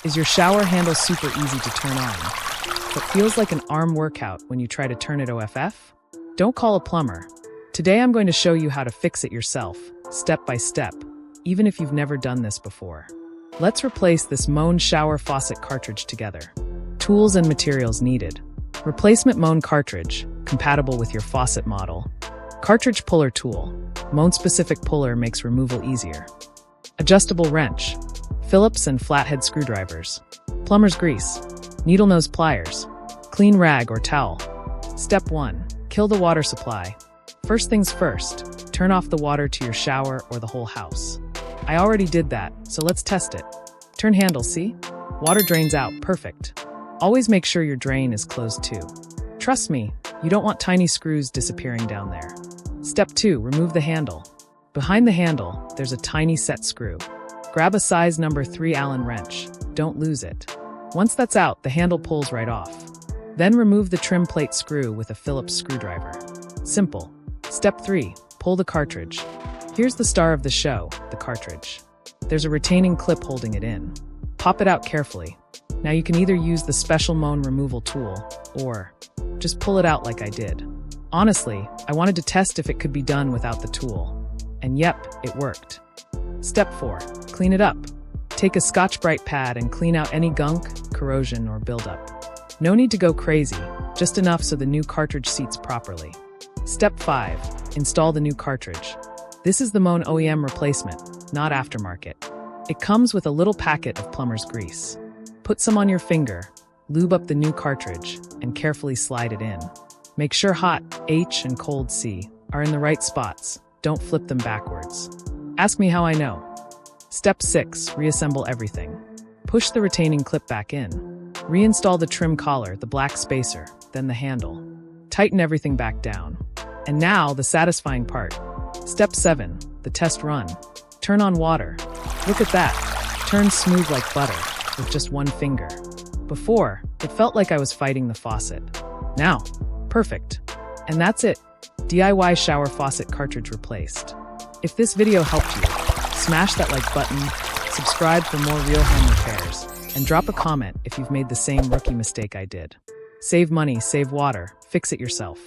Is your shower handle super easy to turn on, but feels like an arm workout when you try to turn it off? Don't call a plumber. Today I'm going to show you how to fix it yourself, step by step, even if you've never done this before. Let's replace this Moen shower faucet cartridge together. Tools and materials needed. Replacement Moen cartridge, compatible with your faucet model. Cartridge puller tool. Moen-specific puller makes removal easier. Adjustable wrench. Phillips and flathead screwdrivers. Plumber's grease. Needle nose pliers. Clean rag or towel. Step 1. Kill the water supply. First things first, turn off the water to your shower or the whole house. I already did that, so let's test it. Turn handle, see? Water drains out, perfect. Always make sure your drain is closed too. Trust me, you don't want tiny screws disappearing down there. Step 2, remove the handle. Behind the handle, there's a tiny set screw. Grab a size number 3 Allen wrench. Don't lose it. Once that's out, the handle pulls right off. Then remove the trim plate screw with a Phillips screwdriver. Simple. Step 3, pull the cartridge. Here's the star of the show, the cartridge. There's a retaining clip holding it in. Pop it out carefully. Now you can either use the special Moen removal tool, or just pull it out like I did. Honestly, I wanted to test if it could be done without the tool. And yep, it worked. Step 4, clean it up. Take a Scotch-Brite pad and clean out any gunk, corrosion, or buildup. No need to go crazy, just enough so the new cartridge seats properly. Step 5, install the new cartridge. This is the Moen OEM replacement, not aftermarket. It comes with a little packet of plumber's grease. Put some on your finger, lube up the new cartridge, and carefully slide it in. Make sure hot H and cold C are in the right spots. Don't flip them backwards. Ask me how I know. Step 6, reassemble everything. Push the retaining clip back in. Reinstall the trim collar, the black spacer, then the handle. Tighten everything back down. And now, the satisfying part. Step 7, the test run. Turn on water. Look at that. Turns smooth like butter, with just one finger. Before, it felt like I was fighting the faucet. Now, perfect. And that's it. DIY shower faucet cartridge replaced. If this video helped you, smash that like button, subscribe for more real home repairs, and drop a comment if you've made the same rookie mistake I did. Save money, save water, fix it yourself.